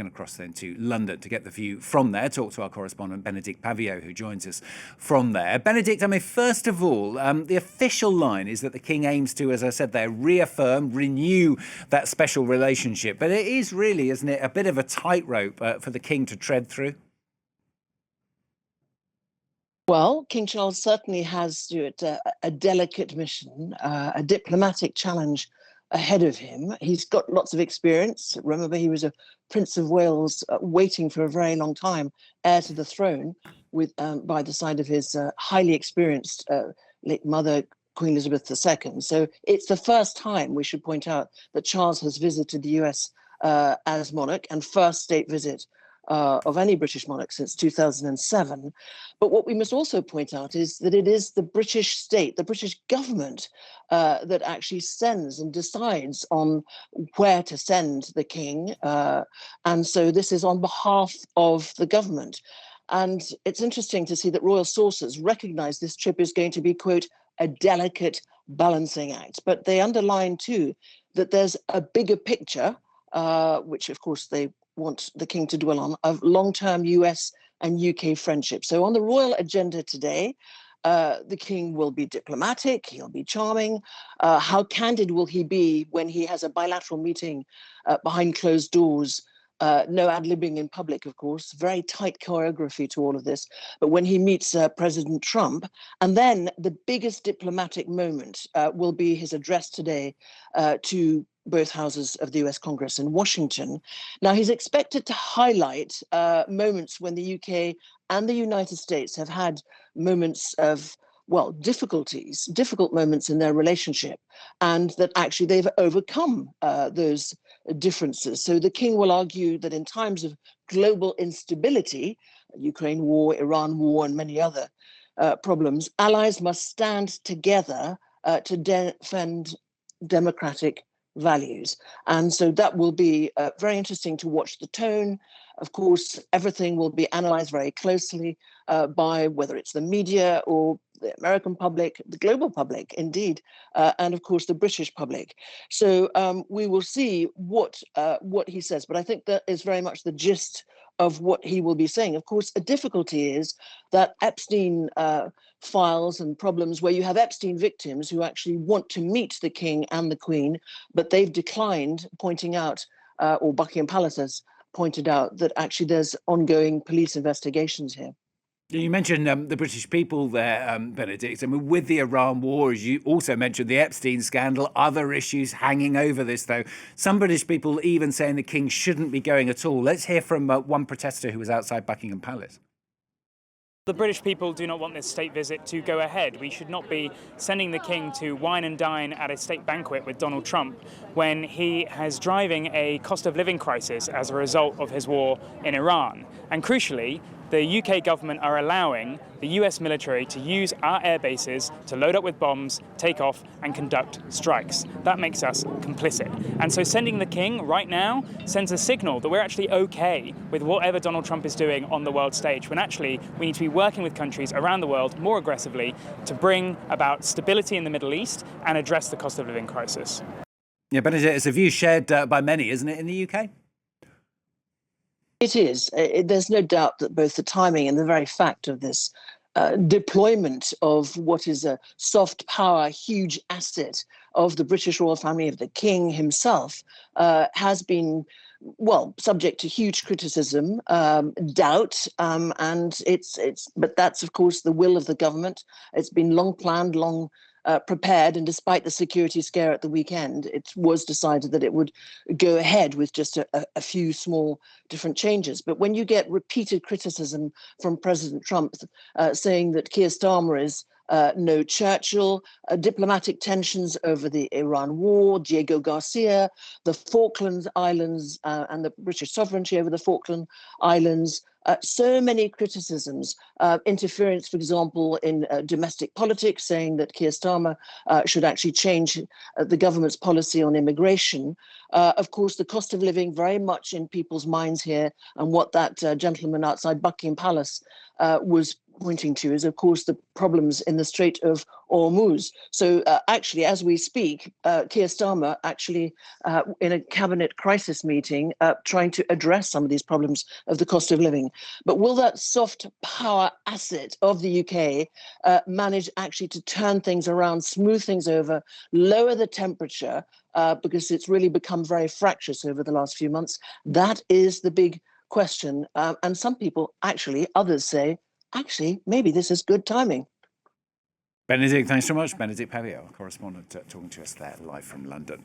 across then to London to get the view from there, talk to our correspondent Bénédicte Paviot, who joins us from there. Bénédicte, I mean, first of all, the official line is that the King aims to, as I said there, renew that special relationship. But it is really, isn't it, a bit of a tightrope for the King to tread through? Well, King Charles certainly has a delicate mission, a diplomatic challenge ahead of him. He's got lots of experience. Remember, he was a Prince of Wales waiting for a very long time, heir to the throne, by the side of his highly experienced late mother, Queen Elizabeth II. So it's the first time, we should point out, that Charles has visited the US as monarch, and first state visit of any British monarch since 2007. But what we must also point out is that it is the British state, the British government, that actually sends and decides on where to send the king. And so this is on behalf of the government. And it's interesting to see that royal sources recognize this trip is going to be, quote, a delicate balancing act. But they underline, too, that there's a bigger picture, which, of course, they want the king to dwell on, of long-term US and UK friendship. So on the royal agenda today, the king will be diplomatic, he'll be charming. How candid will he be when he has a bilateral meeting behind closed doors? No ad-libbing in public, of course, very tight choreography to all of this. But when he meets President Trump, and then the biggest diplomatic moment will be his address today to both houses of the US Congress in Washington. Now, he's expected to highlight moments when the UK and the United States have had moments of, well, difficult moments in their relationship, and that actually they've overcome those differences. So the king will argue that in times of global instability, Ukraine war, Iran war, and many other problems, allies must stand together to defend democratic values. And so that will be very interesting to watch the tone. Of course, everything will be analyzed very closely by whether it's the media or the American public, the global public, indeed, and of course the British public. So we will see what he says. But I think that is very much the gist of what he will be saying. Of course, a difficulty is that Epstein files and problems where you have Epstein victims who actually want to meet the king and the queen, but they've declined, pointing out, or Buckingham Palace has pointed out, that actually there's ongoing police investigations here. You mentioned the British people there, Bénédicte. I mean, with the Iran war, as you also mentioned, the Epstein scandal, other issues hanging over this, though. Some British people even saying the king shouldn't be going at all. Let's hear from one protester who was outside Buckingham Palace. The British people do not want this state visit to go ahead. We should not be sending the king to wine and dine at a state banquet with Donald Trump when he is driving a cost of living crisis as a result of his war in Iran. And crucially, the UK government are allowing the US military to use our air bases to load up with bombs, take off, and conduct strikes. That makes us complicit. And so sending the king right now sends a signal that we're actually okay with whatever Donald Trump is doing on the world stage, when actually we need to be working with countries around the world more aggressively to bring about stability in the Middle East and address the cost of living crisis. Yeah, Bénédicte, it's a view shared by many, isn't it, in the UK? It is. There's no doubt that both the timing and the very fact of this deployment of what is a soft power, huge asset of the British royal family, of the king himself, has been, well, subject to huge criticism, doubt, and but that's, of course, the will of the government. It's been long planned, long prepared, and despite the security scare at the weekend, it was decided that it would go ahead with just a few small different changes. But when you get repeated criticism from President Trump saying that Keir Starmer is no Churchill, diplomatic tensions over the Iran war, Diego Garcia, the Falkland Islands and the British sovereignty over the Falkland Islands, so many criticisms, interference, for example, in domestic politics, saying that Keir Starmer should actually change the government's policy on immigration. Of course, the cost of living very much in people's minds here, and what that gentleman outside Buckingham Palace was pointing to is, of course, the problems in the Strait of Hormuz. So actually, as we speak, Keir Starmer actually in a cabinet crisis meeting trying to address some of these problems of the cost of living. But will that soft power asset of the UK manage actually to turn things around, smooth things over, lower the temperature, because it's really become very fractious over the last few months? That is the big question. And some people, actually, others say, actually, maybe this is good timing. Benedict, thanks so much. Benedict Paviot, correspondent, talking to us there live from London.